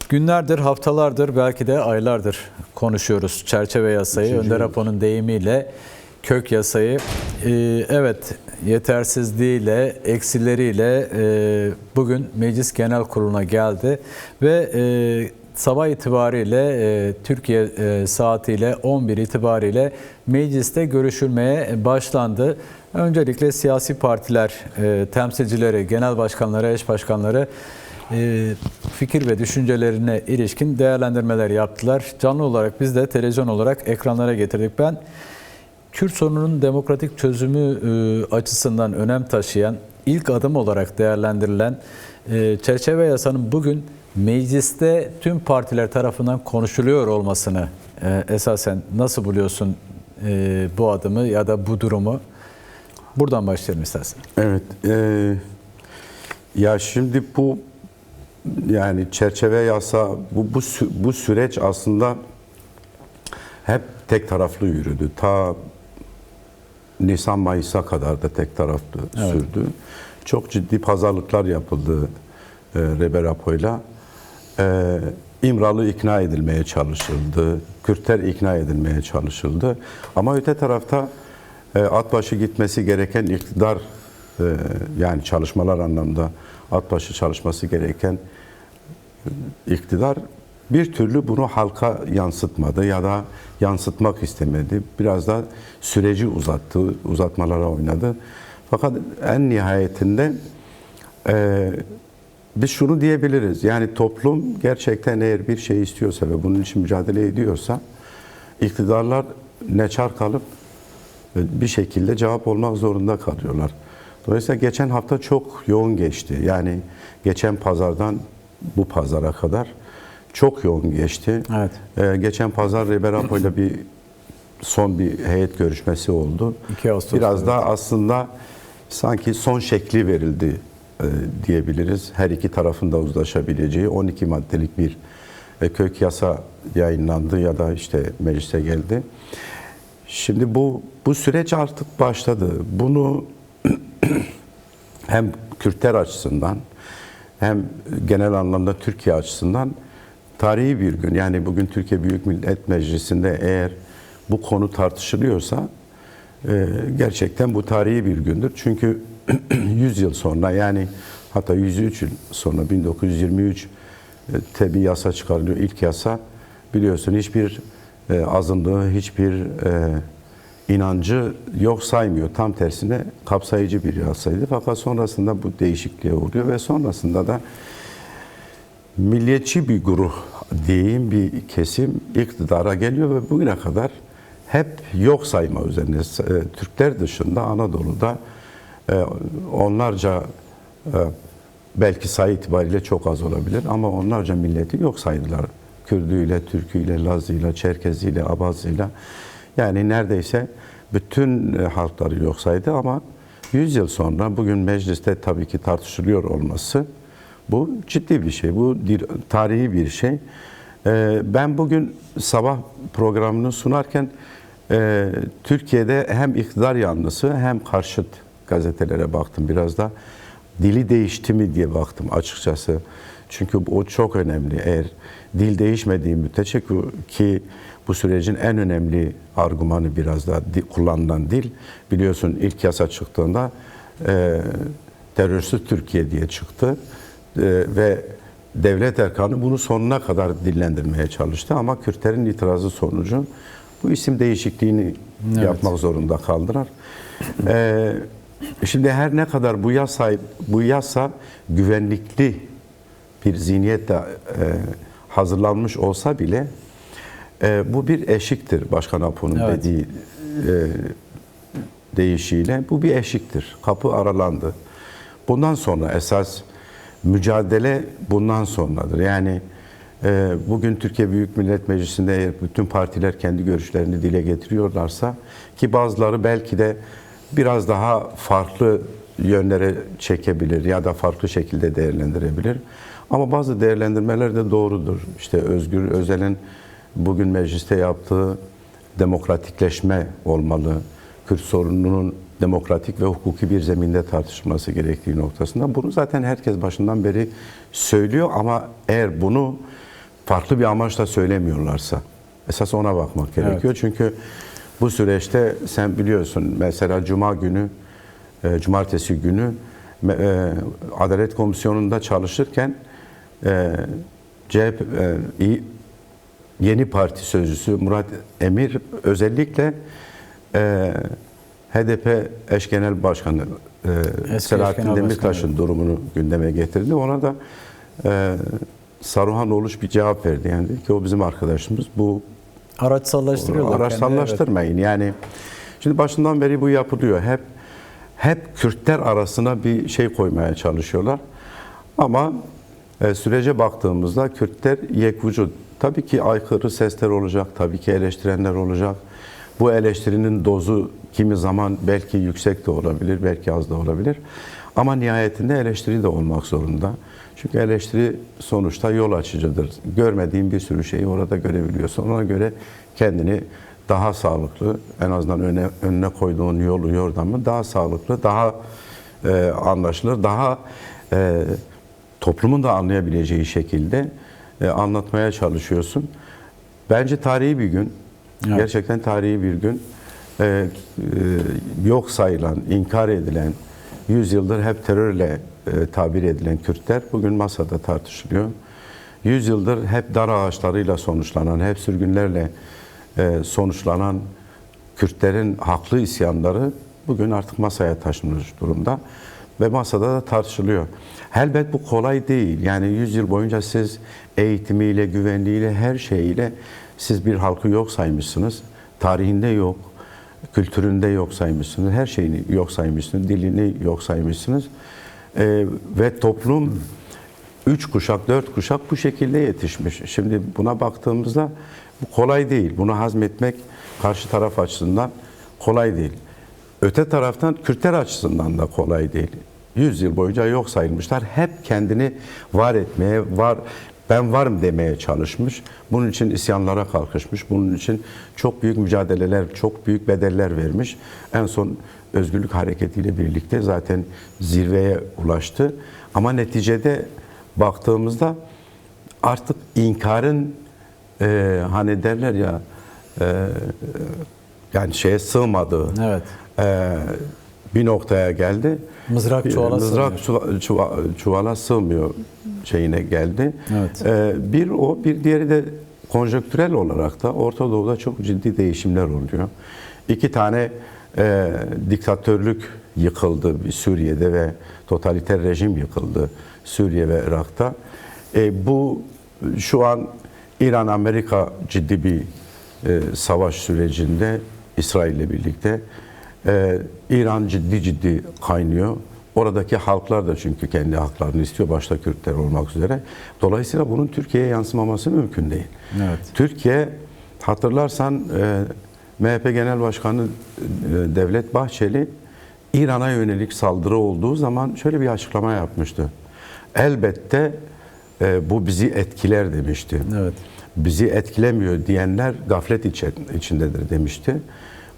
Günlerdir, haftalardır, belki de aylardır konuşuyoruz çerçeve yasayı. Önder Apo'nun deyimiyle kök yasayı. Evet, yetersizliğiyle, eksileriyle bugün Meclis Genel Kurulu'na geldi ve sabah itibariyle Türkiye saatiyle 11 itibariyle mecliste görüşülmeye başlandı. Öncelikle siyasi partiler temsilcileri, genel başkanları, eş başkanları fikir ve düşüncelerine ilişkin değerlendirmeler yaptılar. Canlı olarak biz de televizyon olarak ekranlara getirdik. Ben Kürt sorununun demokratik çözümü açısından önem taşıyan, ilk adım olarak değerlendirilen çerçeve yasanın bugün mecliste tüm partiler tarafından konuşuluyor olmasını esasen nasıl buluyorsun bu adımı ya da bu durumu? Buradan başlayalım istersen. Evet. Ya şimdi bu yani çerçeve yasa bu süreç aslında hep tek taraflı yürüdü. Ta Nisan-Mayıs'a kadar da tek taraflı sürdü. Çok ciddi pazarlıklar yapıldı Reber Apo'yla. İmralı ikna edilmeye çalışıldı. Kürtler ikna edilmeye çalışıldı. Ama öte tarafta at başı gitmesi gereken iktidar yani çalışmalar anlamda at başı çalışması gereken iktidar bir türlü bunu halka yansıtmadı ya da yansıtmak istemedi. Biraz da süreci uzatmalara oynadı. Fakat en nihayetinde biz şunu diyebiliriz. Yani toplum gerçekten eğer bir şey istiyorsa ve bunun için mücadele ediyorsa iktidarlar neçar kalıp bir şekilde cevap olmak zorunda kalıyorlar. Dolayısıyla geçen hafta çok yoğun geçti. Yani geçen pazardan bu pazara kadar çok yoğun geçti. Evet. Geçen pazar Reber Apo'yla son bir heyet görüşmesi oldu. 2 Ağustos. Biraz da aslında sanki son şekli verildi diyebiliriz. Her iki tarafın da uzlaşabileceği 12 maddelik bir kök yasa yayınlandı ya da işte meclise geldi. Şimdi bu süreç artık başladı. Bunu hem Kürtler açısından hem genel anlamda Türkiye açısından tarihi bir gün. Yani bugün Türkiye Büyük Millet Meclisi'nde eğer bu konu tartışılıyorsa gerçekten bu tarihi bir gündür. Çünkü 100 yıl sonra yani hatta 103 yıl sonra 1923'te bir yasa çıkarılıyor. İlk yasa biliyorsun hiçbir azınlığı, hiçbir inancı yok saymıyor. Tam tersine kapsayıcı bir yasaydı. Fakat sonrasında bu değişikliğe uğruyor ve sonrasında da milliyetçi bir grup diyeyim bir kesim iktidara geliyor ve bugüne kadar hep yok sayma üzerine Türkler dışında Anadolu'da onlarca belki sayı itibariyle çok az olabilir ama onlarca milleti yok saydılar. Kürdüyle, Türküyle, Lazıyla, Çerkeziyle, Abazıyla yani neredeyse bütün halkları yok saydı ama 100 yıl sonra bugün mecliste tabii ki tartışılıyor olması bu ciddi bir şey. Bu tarihi bir şey. Ben bugün sabah programını sunarken Türkiye'de hem iktidar yanlısı hem karşıt gazetelere baktım. Biraz da dili değişti mi diye baktım açıkçası. Çünkü o çok önemli. Eğer dil değişmediği müddetçe ki bu sürecin en önemli argümanı biraz da kullanılan dil. Biliyorsun ilk yasa çıktığında terörsüz Türkiye diye çıktı. Ve devlet erkanı bunu sonuna kadar dillendirmeye çalıştı. Ama Kürtlerin itirazı sonucu bu isim değişikliğini yapmak zorunda kaldılar. Şimdi her ne kadar bu yasa güvenlikli bir zihniyetle hazırlanmış olsa bile bu bir eşiktir. Başkan Apo'nun dediği deyişiyle bu bir eşiktir. Kapı aralandı. Bundan sonra esas mücadele bundan sonradır. Yani bugün Türkiye Büyük Millet Meclisi'nde eğer bütün partiler kendi görüşlerini dile getiriyorlarsa ki bazıları belki de biraz daha farklı yönlere çekebilir ya da farklı şekilde değerlendirebilir. Ama bazı değerlendirmeler de doğrudur. İşte Özgür Özel'in bugün mecliste yaptığı demokratikleşme olmalı. Kürt sorununun demokratik ve hukuki bir zeminde tartışılması gerektiği noktasında. Bunu zaten herkes başından beri söylüyor ama eğer bunu farklı bir amaçla söylemiyorlarsa esas ona bakmak gerekiyor. Çünkü bu süreçte sen biliyorsun mesela cumartesi günü Adalet Komisyonu'nda çalışırken CHP Yeni Parti Sözcüsü Murat Emir özellikle HDP eş genel başkanı Selahattin Demirtaş'ın durumunu gündeme getirdi. Ona da Saruhan Oluş bir cevap verdi. Yani dedi ki o bizim arkadaşımız. Bu Araçsallaştırıyorlar. Araçsallaştırmayın. Evet. Yani şimdi başından beri bu yapılıyor. Hep Kürtler arasına bir şey koymaya çalışıyorlar. Ama sürece baktığımızda Kürtler yekvücut. Tabii ki aykırı sesler olacak, tabii ki eleştirenler olacak. Bu eleştirinin dozu kimi zaman belki yüksek de olabilir, belki az da olabilir. Ama nihayetinde eleştiri de olmak zorunda. Çünkü eleştiri sonuçta yol açıcıdır. Görmediğin bir sürü şeyi orada görebiliyorsun. Ona göre kendini daha sağlıklı, en azından önüne koyduğun yolu, yordamı daha sağlıklı, daha anlaşılır, daha toplumun da anlayabileceği şekilde anlatmaya çalışıyorsun. Bence tarihi bir gün, evet. Gerçekten tarihi bir gün. Yok sayılan, inkar edilen, 100 yıldır hep terörle tabir edilen Kürtler bugün masada tartışılıyor. 100 yıldır hep dar ağaçlarıyla sonuçlanan, hep sürgünlerle sonuçlanan Kürtlerin haklı isyanları bugün artık masaya taşınmış durumda ve masada da tartışılıyor. Elbet bu kolay değil. Yani 100 yıl boyunca siz eğitimiyle, güvenliğiyle, her şeyiyle siz bir halkı yok saymışsınız. Tarihinde yok, kültüründe yok saymışsınız, her şeyini yok saymışsınız, dilini yok saymışsınız. Ve toplum 3 kuşak, 4 kuşak bu şekilde yetişmiş. Şimdi buna baktığımızda bu kolay değil. Bunu hazmetmek karşı taraf açısından kolay değil. Öte taraftan Kürtler açısından da kolay değil. 100 yıl boyunca yok sayılmışlar. Hep kendini var etmeye, ben varım demeye çalışmış. Bunun için isyanlara kalkışmış. Bunun için çok büyük mücadeleler, çok büyük bedeller vermiş. En son özgürlük hareketiyle birlikte zaten zirveye ulaştı. Ama neticede baktığımızda artık inkarın hani derler ya yani şeye sığmadığı bir noktaya geldi. Mızrak çuvala sığmıyor şeyine geldi. Evet. Bir diğeri de konjonktürel olarak da Orta Doğu'da çok ciddi değişimler oluyor. 2 tane diktatörlük yıkıldı Suriye'de ve totaliter rejim yıkıldı Suriye ve Irak'ta. Bu şu an İran-Amerika ciddi bir savaş sürecinde İsrail ile birlikte. İran ciddi kaynıyor. Oradaki halklar da çünkü kendi haklarını istiyor, başta Kürtler olmak üzere. Dolayısıyla bunun Türkiye'ye yansımaması mümkün değil. Evet. Türkiye, hatırlarsan MHP Genel Başkanı Devlet Bahçeli, İran'a yönelik saldırı olduğu zaman şöyle bir açıklama yapmıştı. Elbette bu bizi etkiler demişti. Evet. Bizi etkilemiyor diyenler gaflet içindedir demişti.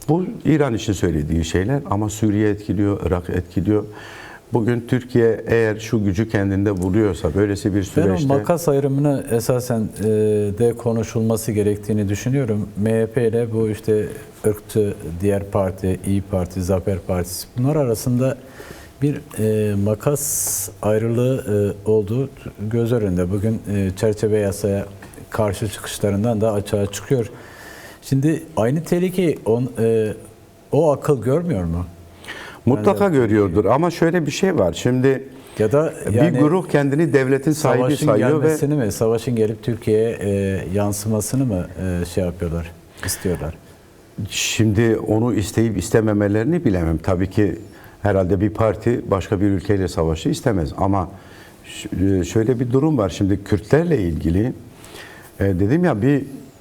Bu İran için söylediği şeyler ama Suriye etkiliyor, Irak etkiliyor. Bugün Türkiye eğer şu gücü kendinde buluyorsa böylesi bir süreçte... Ben o makas ayrımını esasen de konuşulması gerektiğini düşünüyorum. MHP ile bu işte ırkçı diğer parti, İYİ Parti, Zafer Partisi bunlar arasında bir makas ayrılığı olduğu göz önünde. Bugün çerçeve yasaya karşı çıkışlarından da açığa çıkıyor. Şimdi aynı tehlikeyi o akıl görmüyor mu? Mutlaka görüyordur ama şöyle bir şey var. Şimdi ya da yani bir grup kendini devletin sahibi sayıyor ve savaşın gelip Türkiye'ye yansımasını mı şey yapıyorlar, istiyorlar? Şimdi onu isteyip istememelerini bilemem. Tabii ki herhalde bir parti başka bir ülkeyle savaşı istemez ama şöyle bir durum var. Şimdi Kürtlerle ilgili dedim ya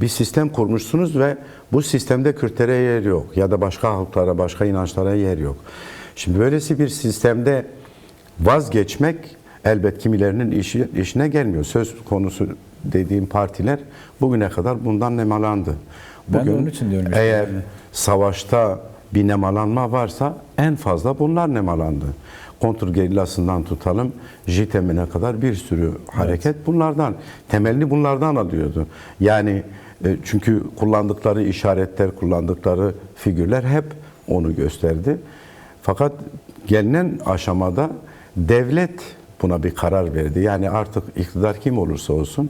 bir sistem kurmuşsunuz ve bu sistemde Kürtlere yer yok ya da başka halklara, başka inançlara yer yok. Şimdi böylesi bir sistemde vazgeçmek elbet kimilerinin işine gelmiyor. Söz konusu dediğim partiler bugüne kadar bundan nemalandı. Bugün onun için diyorum işte eğer yani. Savaşta bir nemalanma varsa en fazla bunlar nemalandı. kontrgerillasından tutalım, JITEM'ine kadar bir sürü hareket bunlardan, temelini bunlardan alıyordu. Yani çünkü kullandıkları işaretler, kullandıkları figürler hep onu gösterdi. Fakat gelinen aşamada devlet buna bir karar verdi. Yani artık iktidar kim olursa olsun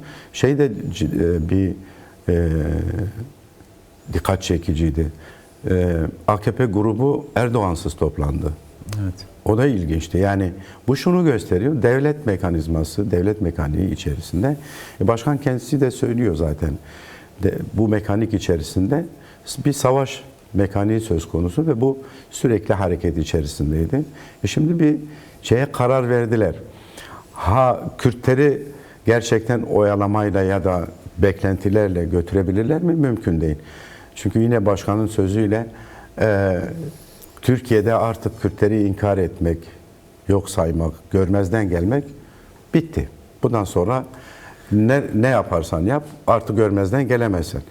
bir dikkat çekiciydi. AKP grubu Erdoğansız toplandı. Evet. O da ilginçti. Yani bu şunu gösteriyor. Devlet mekanizması, devlet mekaniği içerisinde. Başkan kendisi de söylüyor zaten. Bu mekanik içerisinde bir savaş mekaniği söz konusu ve bu sürekli hareket içerisindeydi. Şimdi bir şeye karar verdiler. Kürtleri gerçekten oyalamayla ya da beklentilerle götürebilirler mi? Mümkün değil. Çünkü yine başkanın sözüyle Türkiye'de artık Kürtleri inkar etmek, yok saymak, görmezden gelmek bitti. Bundan sonra ne yaparsan yap artık görmezden gelemezsin.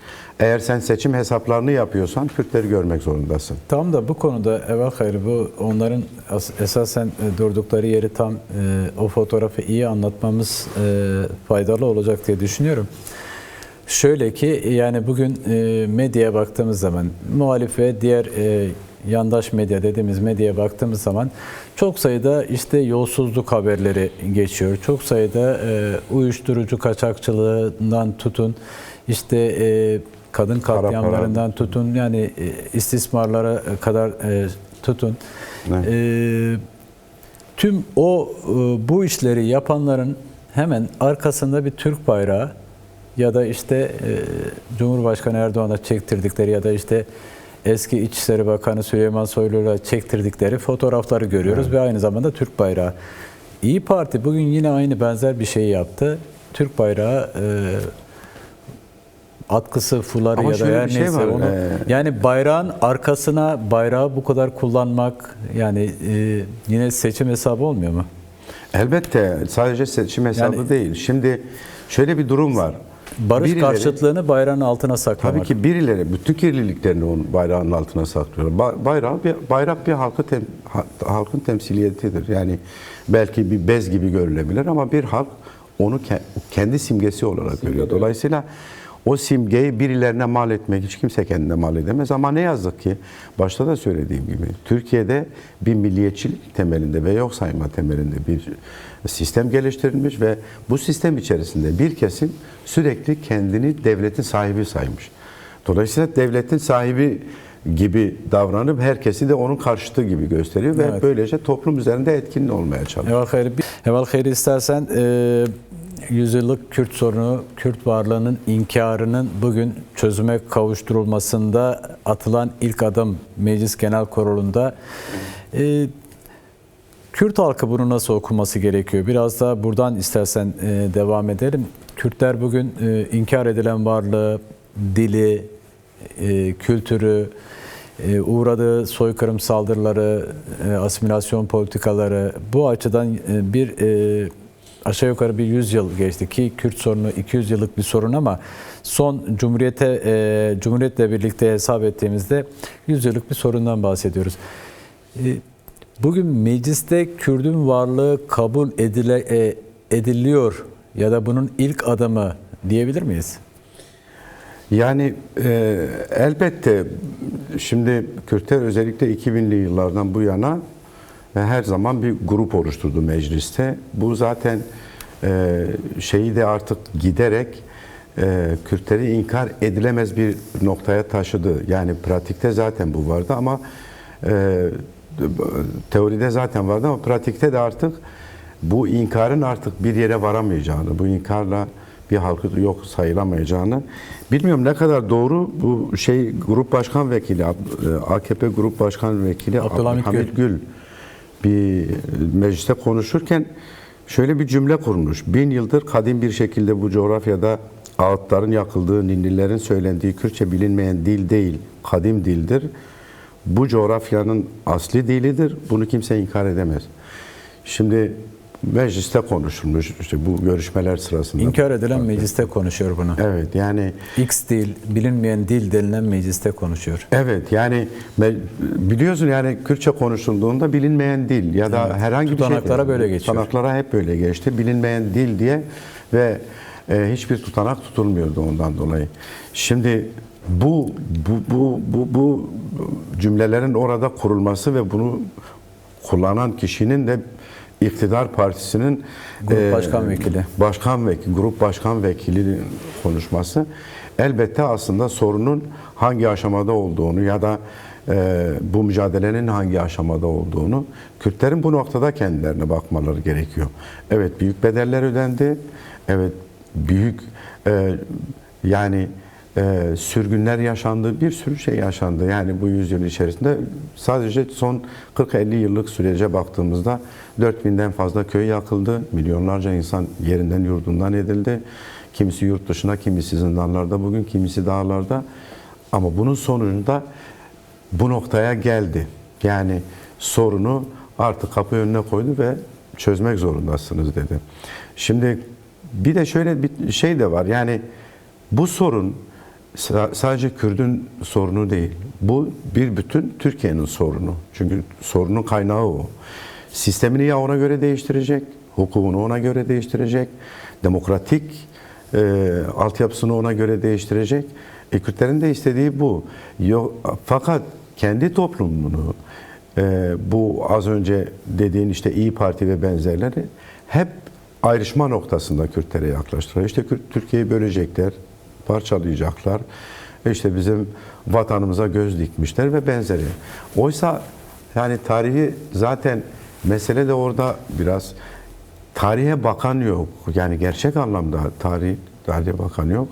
Eğer sen seçim hesaplarını yapıyorsan Kürtleri görmek zorundasın. Tam da bu konuda evvel hayır bu onların esasen durdukları yeri tam o fotoğrafı iyi anlatmamız faydalı olacak diye düşünüyorum. Şöyle ki yani bugün medyaya baktığımız zaman muhalif ve diğer yandaş medya dediğimiz medyaya baktığımız zaman çok sayıda işte yolsuzluk haberleri geçiyor. Çok sayıda uyuşturucu kaçakçılığından tutun işte kadın katliamlarından tutun yani istismarlara kadar tutun. Tüm bu işleri yapanların hemen arkasında bir Türk bayrağı ya da işte Cumhurbaşkanı Erdoğan'a çektirdikleri ya da işte eski İçişleri Bakanı Süleyman Soylu'yla çektirdikleri fotoğrafları görüyoruz ve aynı zamanda Türk bayrağı. İYİ Parti bugün yine aynı benzer bir şeyi yaptı. Türk bayrağı atkısı, fuları ama ya da her neyse var, onu yani bayrağın arkasına bayrağı bu kadar kullanmak yani yine seçim hesabı olmuyor mu? Elbette sadece seçim hesabı değil. Şimdi şöyle bir durum var. Barış karşıtlığını bayrağın altına saklamak. Tabii ki birileri bütün kirliliklerini onun bayrağın altına saklıyorlar. Bayrak bir halkın temsiliyetidir. Yani belki bir bez gibi görülebilir ama bir halk onu kendi simgesi olarak görüyor. Dolayısıyla o simgeyi birilerine mal etmek hiç kimse kendine mal edemez ama ne yazık ki başta da söylediğim gibi Türkiye'de bir milliyetçilik temelinde ve yok sayma temelinde bir sistem geliştirilmiş ve bu sistem içerisinde bir kesim sürekli kendini devletin sahibi saymış. Dolayısıyla devletin sahibi gibi davranıp herkesi de onun karşıtı gibi gösteriyor ve böylece toplum üzerinde etkin olmaya çalışıyor. Evvel hayır istersen yüzyıllık Kürt sorunu, Kürt varlığının inkarının bugün çözüme kavuşturulmasında atılan ilk adım Meclis Genel Kurulu'nda. Kürt halkı bunu nasıl okuması gerekiyor? Biraz da buradan istersen devam edelim. Kürtler bugün inkar edilen varlığı, dili, kültürü, uğradığı soykırım saldırıları, asimilasyon politikaları bu açıdan bir aşağı yukarı bir 100 yıl geçti ki Kürt sorunu 200 yıllık bir sorun ama son Cumhuriyet'le birlikte hesap ettiğimizde 100 yıllık bir sorundan bahsediyoruz. Bugün mecliste Kürt'ün varlığı kabul ediliyor ya da bunun ilk adımı diyebilir miyiz? Yani elbette şimdi Kürtler özellikle 2000'li yıllardan bu yana her zaman bir grup oluşturdu mecliste. Bu zaten şeyi de artık giderek Kürtleri inkar edilemez bir noktaya taşıdı. Yani pratikte zaten bu vardı ama teoride zaten vardı ama pratikte de artık bu inkarın artık bir yere varamayacağını, bu inkarla bir halkı yok sayılamayacağını bilmiyorum ne kadar doğru bu Grup Başkan Vekili AKP Grup Başkan Vekili Abdülhamit Gül bir mecliste konuşurken şöyle bir cümle kurmuş. 1000 yıldır kadim bir şekilde bu coğrafyada ağıtların yakıldığı, ninnilerin söylendiği Kürtçe bilinmeyen dil değil, kadim dildir. Bu coğrafyanın asli dilidir. Bunu kimse inkar edemez. Şimdi mecliste konuşulmuş işte bu görüşmeler sırasında. İnkar edilen mecliste konuşuyor bunu. Evet yani X dil, bilinmeyen dil denilen mecliste konuşuyor. evet yani biliyorsun yani Kürtçe konuşulduğunda bilinmeyen dil ya da Evet, herhangi bir şey. tutanaklara böyle geçiyor. Tutanaklara hep böyle geçti. Bilinmeyen dil diye ve hiçbir tutanak tutulmuyordu ondan dolayı. Şimdi bu cümlelerin orada kurulması ve bunu kullanan kişinin de iktidar partisinin Grup başkan vekili. Grup başkan vekili konuşması elbette aslında sorunun hangi aşamada olduğunu ya da bu mücadelenin hangi aşamada olduğunu Kürtlerin bu noktada kendilerine bakmaları gerekiyor. Evet büyük bedeller ödendi. Evet büyük sürgünler yaşandı, bir sürü şey yaşandı. Yani bu yüzyıl içerisinde sadece son 40-50 yıllık sürece baktığımızda 4000'den fazla köy yakıldı. Milyonlarca insan yerinden yurdundan edildi. Kimisi yurt dışına, kimisi zindanlarda bugün, kimisi dağlarda. Ama bunun sonucunda bu noktaya geldi. Yani sorunu artık kapı önüne koydu ve çözmek zorundasınız dedi. Şimdi bir de şöyle bir şey de var. Yani bu sorun sadece Kürt'ün sorunu değil. Bu bir bütün Türkiye'nin sorunu. Çünkü sorunun kaynağı o. Sistemini ya ona göre değiştirecek, hukukunu ona göre değiştirecek, demokratik altyapısını ona göre değiştirecek. Kürtlerin de istediği bu. Fakat kendi toplumunu bu az önce dediğin işte İyi Parti ve benzerleri hep ayrışma noktasında Kürtlere yaklaştırıyor. İşte Türkiye'yi bölecekler, parçalayacaklar. İşte bizim vatanımıza göz dikmişler ve benzeri. Oysa yani tarihi zaten mesele de orada biraz tarihe bakan yok. Yani gerçek anlamda tarihe bakan yok.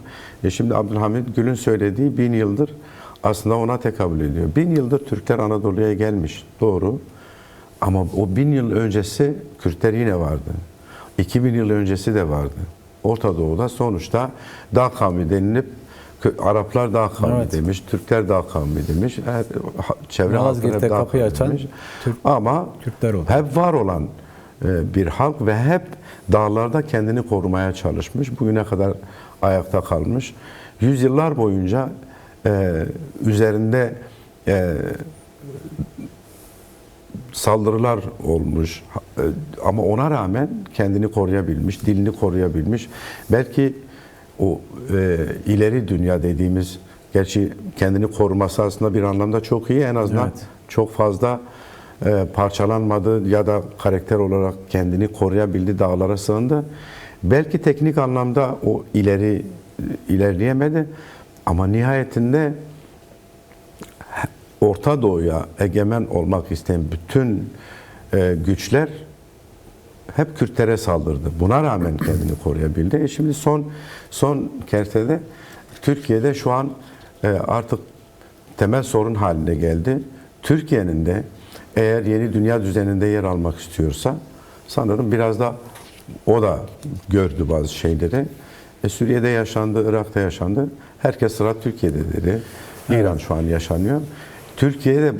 Şimdi Abdülhamit Gül'ün söylediği 1000 yıldır aslında ona tekabül ediyor. 1000 yıldır Türkler Anadolu'ya gelmiş. Doğru. Ama o 1000 yıl öncesi Kürtler yine vardı. 2000 yıl öncesi de vardı. Orta Doğu'da sonuçta dağ kavmi denilip Araplar dağ kavmi evet. demiş, Türkler dağ kavmi demiş. Çevre halklar hep dağ kapıyı kavmi açan demiş. Ama Kürtler oldu. hep var olan bir halk ve hep dağlarda kendini korumaya çalışmış. Bugüne kadar ayakta kalmış. Yüzyıllar boyunca üzerinde saldırılar olmuş ama ona rağmen kendini koruyabilmiş, dilini koruyabilmiş. Belki o ileri dünya dediğimiz, gerçi kendini koruması aslında bir anlamda çok iyi, en azından evet. çok fazla parçalanmadı ya da karakter olarak kendini koruyabildi, dağlara sığındı. Belki teknik anlamda o ilerleyemedi ama nihayetinde Orta Doğu'ya egemen olmak isteyen bütün güçler hep Kürtlere saldırdı. Buna rağmen kendini koruyabildi. Şimdi son kertede Türkiye'de şu an artık temel sorun haline geldi. Türkiye'nin de eğer yeni dünya düzeninde yer almak istiyorsa sanırım biraz da o da gördü bazı şeyleri. Suriye'de yaşandı, Irak'ta yaşandı. Herkes sıra Türkiye'de dedi. İran şu an yaşanıyor. Türkiye'de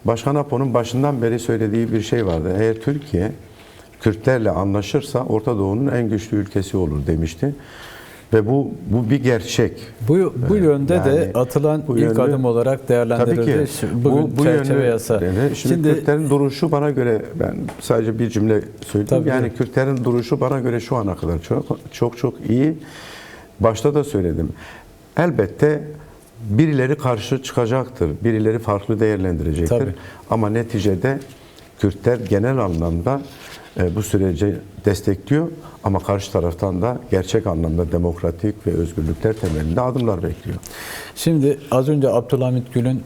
Başkan Apo'nun başından beri söylediği bir şey vardı. Eğer Türkiye Kürtlerle anlaşırsa Orta Doğu'nun en güçlü ülkesi olur demişti. Ve bu bir gerçek. Bu yönde yani, de atılan ilk adım olarak değerlendirildi. Tabii ki. Bugün bu çerçeve yasa. Şimdi Kürtlerin duruşu bana göre, ben sadece bir cümle söyleyeyim. Yani Kürtlerin duruşu bana göre şu ana kadar çok iyi. Başta da söyledim. Elbette birileri karşı çıkacaktır. Birileri farklı değerlendirecektir. Tabii. Ama neticede Kürtler genel anlamda bu süreci destekliyor ama karşı taraftan da gerçek anlamda demokratik ve özgürlükler temelinde adımlar bekliyor. Şimdi az önce Abdülhamit Gül'ün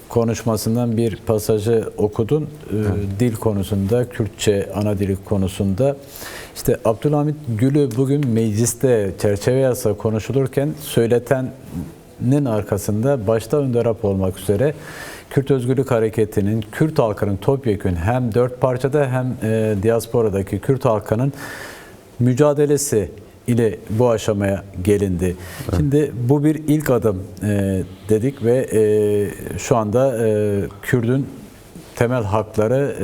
konuşmasından bir pasajı okudun. Dil konusunda, Kürtçe ana dili konusunda. İşte Abdülhamit Gül'ü bugün mecliste çerçeve yasa konuşulurken söyletenin arkasında başta Önder Apo olmak üzere Kürt Özgürlük Hareketi'nin, Kürt halkının topyekün hem dört parçada hem diasporadaki Kürt halkının mücadelesi ile bu aşamaya gelindi. Evet. Şimdi bu bir ilk adım dedik ve şu anda Kürt'ün temel hakları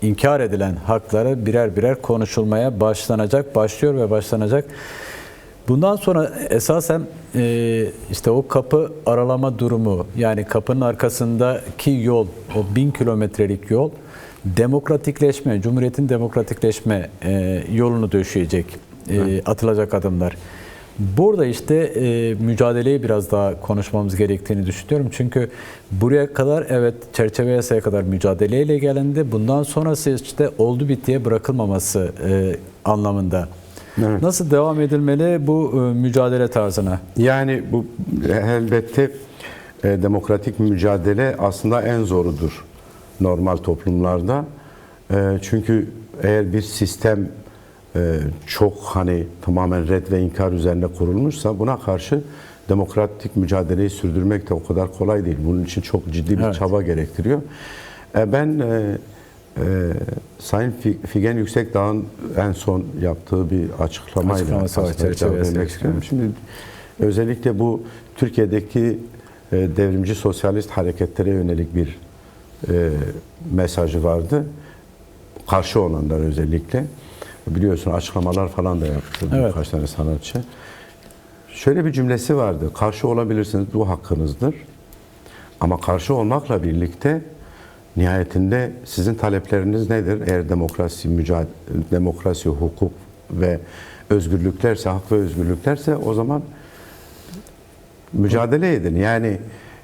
inkar edilen hakları birer birer konuşulmaya başlıyor ve başlanacak. Bundan sonra esasen işte o kapı aralama durumu, yani kapının arkasındaki yol, o 1000 kilometrelik yol demokratikleşme, Cumhuriyet'in demokratikleşme yolunu döşeyecek, atılacak adımlar. Burada işte mücadeleyi biraz daha konuşmamız gerektiğini düşünüyorum. Çünkü buraya kadar evet çerçeve yasaya kadar mücadeleyle gelindi. Bundan sonrası işte oldu bittiye bırakılmaması anlamında. Evet. Nasıl devam edilmeli bu mücadele tarzına? Yani bu elbette demokratik mücadele aslında en zorudur normal toplumlarda. Çünkü eğer bir sistem çok hani tamamen red ve inkar üzerine kurulmuşsa buna karşı demokratik mücadeleyi sürdürmek de o kadar kolay değil. Bunun için çok ciddi bir çaba gerektiriyor. Ben Sayın Figen Yüksekdağ'ın en son yaptığı bir açıklamayla vermek istiyorum. Şimdi özellikle bu Türkiye'deki devrimci sosyalist hareketlere yönelik bir mesajı vardı. Karşı olanlar özellikle. Biliyorsun açıklamalar falan da yaptı birkaç tane sanatçı. Şöyle bir cümlesi vardı. Karşı olabilirsiniz, bu hakkınızdır. Ama karşı olmakla birlikte nihayetinde sizin talepleriniz nedir? Eğer demokrasi, hukuk ve özgürlüklerse, hak ve özgürlüklerse o zaman mücadele edin. Yani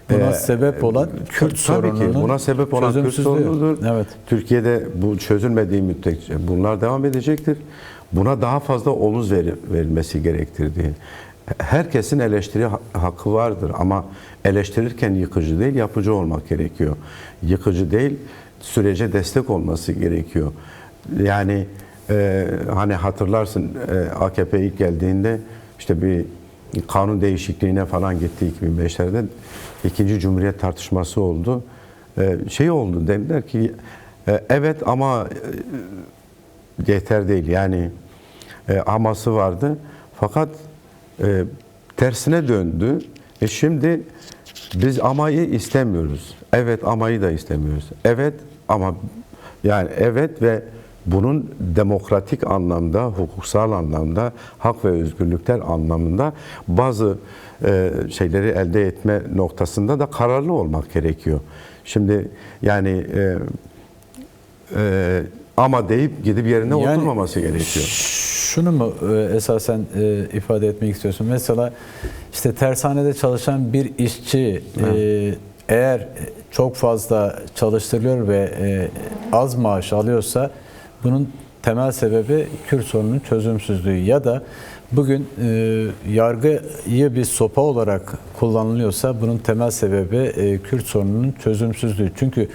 buna sebep olan Kürt sorununun buna sebep olan Kürt sorunudur. Evet. Türkiye'de bu çözülmediği müddetçe bunlar devam edecektir. Buna daha fazla omuz verilmesi gerektirdiği. Herkesin eleştiri hakkı vardır ama eleştirirken yıkıcı değil, yapıcı olmak gerekiyor. Yıkıcı değil, sürece destek olması gerekiyor. Yani hani hatırlarsın AKP ilk geldiğinde işte bir kanun değişikliğine falan gitti 2005'lerde. İkinci Cumhuriyet tartışması oldu. Şey oldu, dediler ki evet ama yeter değil. Yani aması vardı. Fakat tersine döndü. Şimdi biz amayı istemiyoruz. Evet amayı da istemiyoruz. Evet ama yani evet ve bunun demokratik anlamda, hukuksal anlamda, hak ve özgürlükler anlamında bazı şeyleri elde etme noktasında da kararlı olmak gerekiyor. Şimdi yani ama deyip gidip yerine oturmaması gerekiyor. Şunu mu esasen ifade etmek istiyorsun? Mesela işte tersanede çalışan bir işçi eğer çok fazla çalıştırılıyor ve az maaş alıyorsa bunun temel sebebi Kürt sorununun çözümsüzlüğü ya da bugün yargıyı bir sopa olarak kullanılıyorsa bunun temel sebebi Kürt sorununun çözümsüzlüğü. Çünkü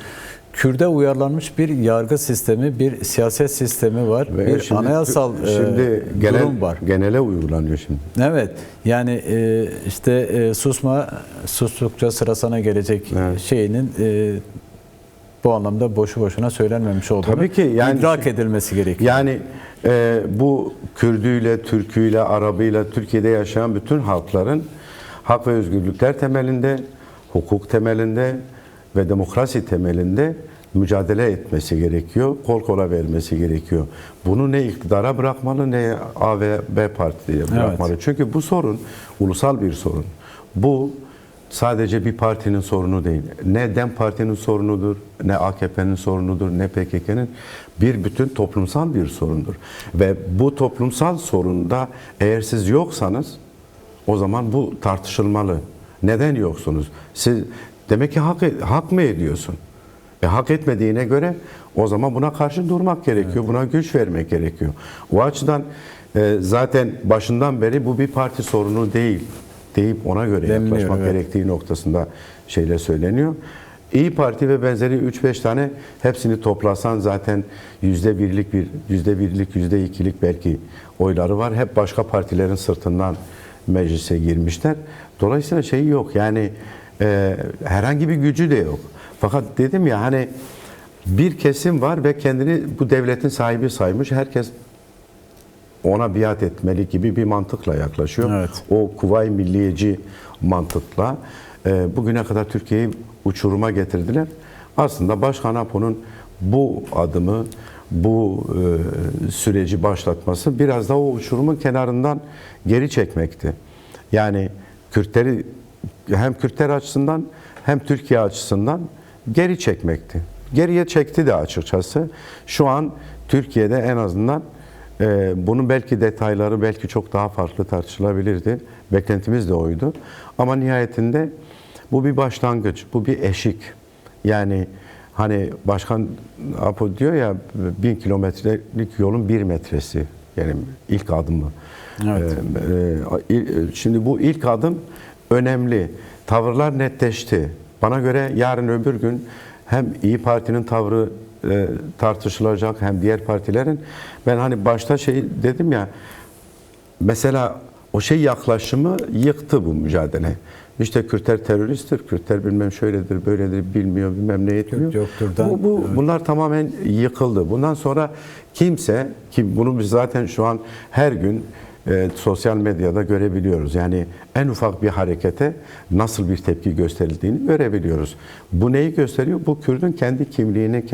Kürt'e uyarlanmış bir yargı sistemi, bir siyaset sistemi var, ve bir anayasal durum var. Genele uygulanıyor şimdi. Evet, yani işte sustukça sıra sana gelecek şeyinin bu anlamda boşu boşuna söylenmemiş olduğunu tabii ki, yani idrak edilmesi gerekiyor. Yani bu Kürdüyle, Türküyle, Arabıyla Türkiye'de yaşayan bütün halkların hak ve özgürlükler temelinde, hukuk temelinde ve demokrasi temelinde mücadele etmesi gerekiyor, kol kola vermesi gerekiyor. Bunu ne iktidara bırakmalı ne A ve B partiye bırakmalı. Evet. Çünkü bu sorun ulusal bir sorun. Bu sadece bir partinin sorunu değil. Ne DEM Parti'nin sorunudur, ne AKP'nin sorunudur, ne PKK'nın, bir bütün toplumsal bir sorundur. Ve bu toplumsal sorunda eğer siz yoksanız o zaman bu tartışılmalı. Neden yoksunuz? Siz demek ki hak mı ediyorsun? Hak etmediğine göre o zaman buna karşı durmak gerekiyor. Evet. Buna güç vermek gerekiyor. O açıdan zaten başından beri bu bir parti sorunu değil deyip ona göre yaklaşmak gerektiği noktasında şeyler söyleniyor. İyi Parti ve benzeri 3-5 tane hepsini toplasan zaten %1'lik, %2'lik belki oyları var. Hep başka partilerin sırtından meclise girmişler. Dolayısıyla şey yok. Yani herhangi bir gücü de yok. Fakat dedim ya hani bir kesim var ve kendini bu devletin sahibi saymış. Herkes ona biat etmeli gibi bir mantıkla yaklaşıyor. Evet. O Kuvayi Milliyeci mantıkla bugüne kadar Türkiye'yi uçuruma getirdiler. Aslında Başkan Apo'nun bu adımı, bu süreci başlatması biraz da o uçurumun kenarından geri çekmekti. Yani Kürtleri hem Kürtler açısından hem Türkiye açısından geri çekmekti. Geriye çekti de açıkçası. Şu an Türkiye'de en azından bunun belki detayları belki çok daha farklı tartışılabilirdi. Beklentimiz de oydu. Ama nihayetinde bu bir başlangıç, bu bir eşik. Yani hani Başkan Apo diyor ya 1000 kilometrelik yolun 1 metresi. Yani ilk adımı. Evet. Şimdi bu ilk adım önemli. Tavırlar netleşti. Bana göre yarın öbür gün hem İyi Parti'nin tavrı tartışılacak hem diğer partilerin. Ben hani başta şey dedim ya, mesela o şey yaklaşımı yıktı bu mücadele. İşte Kürtler teröristtir, Kürtler bilmem şöyledir, böyledir, bilmiyor, bilmem ne etmiyor. Yoktur'dan, Bunlar tamamen yıkıldı. Bundan sonra kimse, ki bunu biz zaten şu an her gün sosyal medyada görebiliyoruz. Yani en ufak bir harekete nasıl bir tepki gösterildiğini görebiliyoruz. Bu neyi gösteriyor? Bu Kürt'ün kendi kimliğini,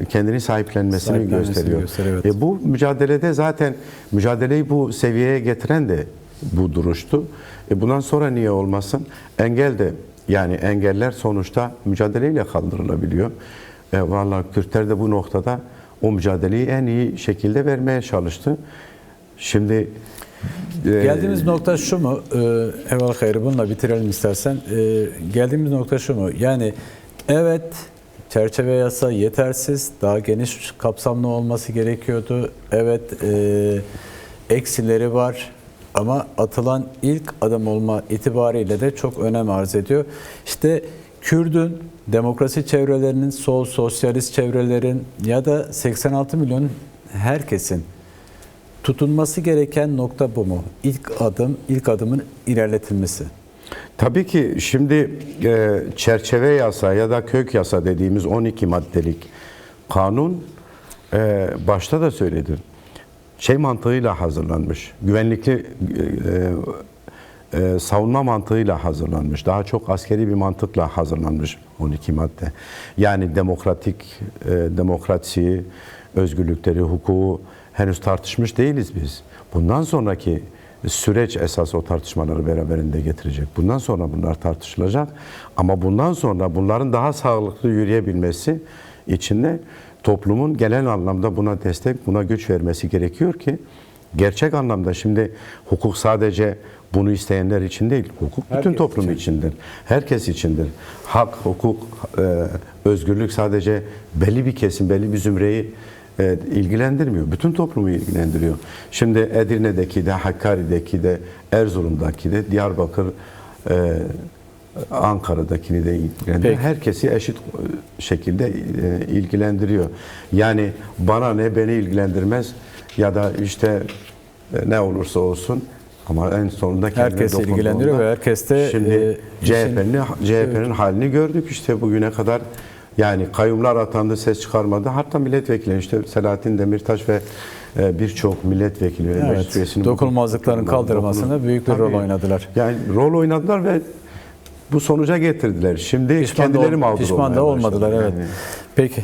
kendini sahiplenmesini gösteriyor. Evet. Bu mücadelede zaten mücadeleyi bu seviyeye getiren de bu duruştu. Bundan sonra niye olmasın? Engel de, yani engeller sonuçta mücadeleyle kaldırılabiliyor. Vallahi Kürtler de bu noktada o mücadeleyi en iyi şekilde vermeye çalıştı. Şimdi geldiğimiz nokta şu mu? Evvel hayır, bununla bitirelim istersen. Geldiğimiz nokta şu mu? Yani evet, çerçeve yasa yetersiz, daha geniş kapsamlı olması gerekiyordu. Evet, eksileri var. Ama atılan ilk adım olma itibariyle de çok önem arz ediyor. İşte Kürt'ün, demokrasi çevrelerinin, sol sosyalist çevrelerin ya da 86 milyon herkesin tutunması gereken nokta bu mu? İlk adımın ilerletilmesi. tabii ki şimdi çerçeve yasa ya da kök yasa dediğimiz 12 maddelik kanun başta da söyledim. Şey mantığıyla hazırlanmış, güvenlikli savunma mantığıyla hazırlanmış, daha çok askeri bir mantıkla hazırlanmış 12 madde. Yani demokrasiyi, özgürlükleri, hukuku henüz tartışmış değiliz biz. Bundan sonraki süreç esas o tartışmaları beraberinde getirecek. Bundan sonra bunlar tartışılacak. Ama bundan sonra bunların daha sağlıklı yürüyebilmesi için de toplumun genel anlamda buna destek, buna güç vermesi gerekiyor ki gerçek anlamda şimdi hukuk sadece bunu isteyenler için değil, hukuk bütün Herkes toplum için. içindir. Herkes içindir. Hak, hukuk, özgürlük sadece belli bir kesim, belli bir zümreyi ilgilendirmiyor. Bütün toplumu ilgilendiriyor. Şimdi Edirne'deki de, Hakkari'deki de, Erzurum'daki de, Diyarbakır, Ankara'dakini de ilgilendiriyor. Peki. Herkesi eşit şekilde ilgilendiriyor. Yani bana ne, beni ilgilendirmez ya da işte ne olursa olsun ama en sonunda kendine Herkes ilgilendiriyor ve herkes de şimdi CHP'nin halini gördük işte bugüne kadar. Yani kayyumlar atandı, ses çıkarmadı. Hatta milletvekili işte Selahattin Demirtaş ve birçok milletvekili ve meclis üyesinin dokunulmazlıkların kaldırılmasında büyük bir rol oynadılar. Yani rol oynadılar ve bu sonuca getirdiler. Şimdi kendileri mağdur Pişman da olmaya olmadılar. başladılar. Evet. Yani. Peki.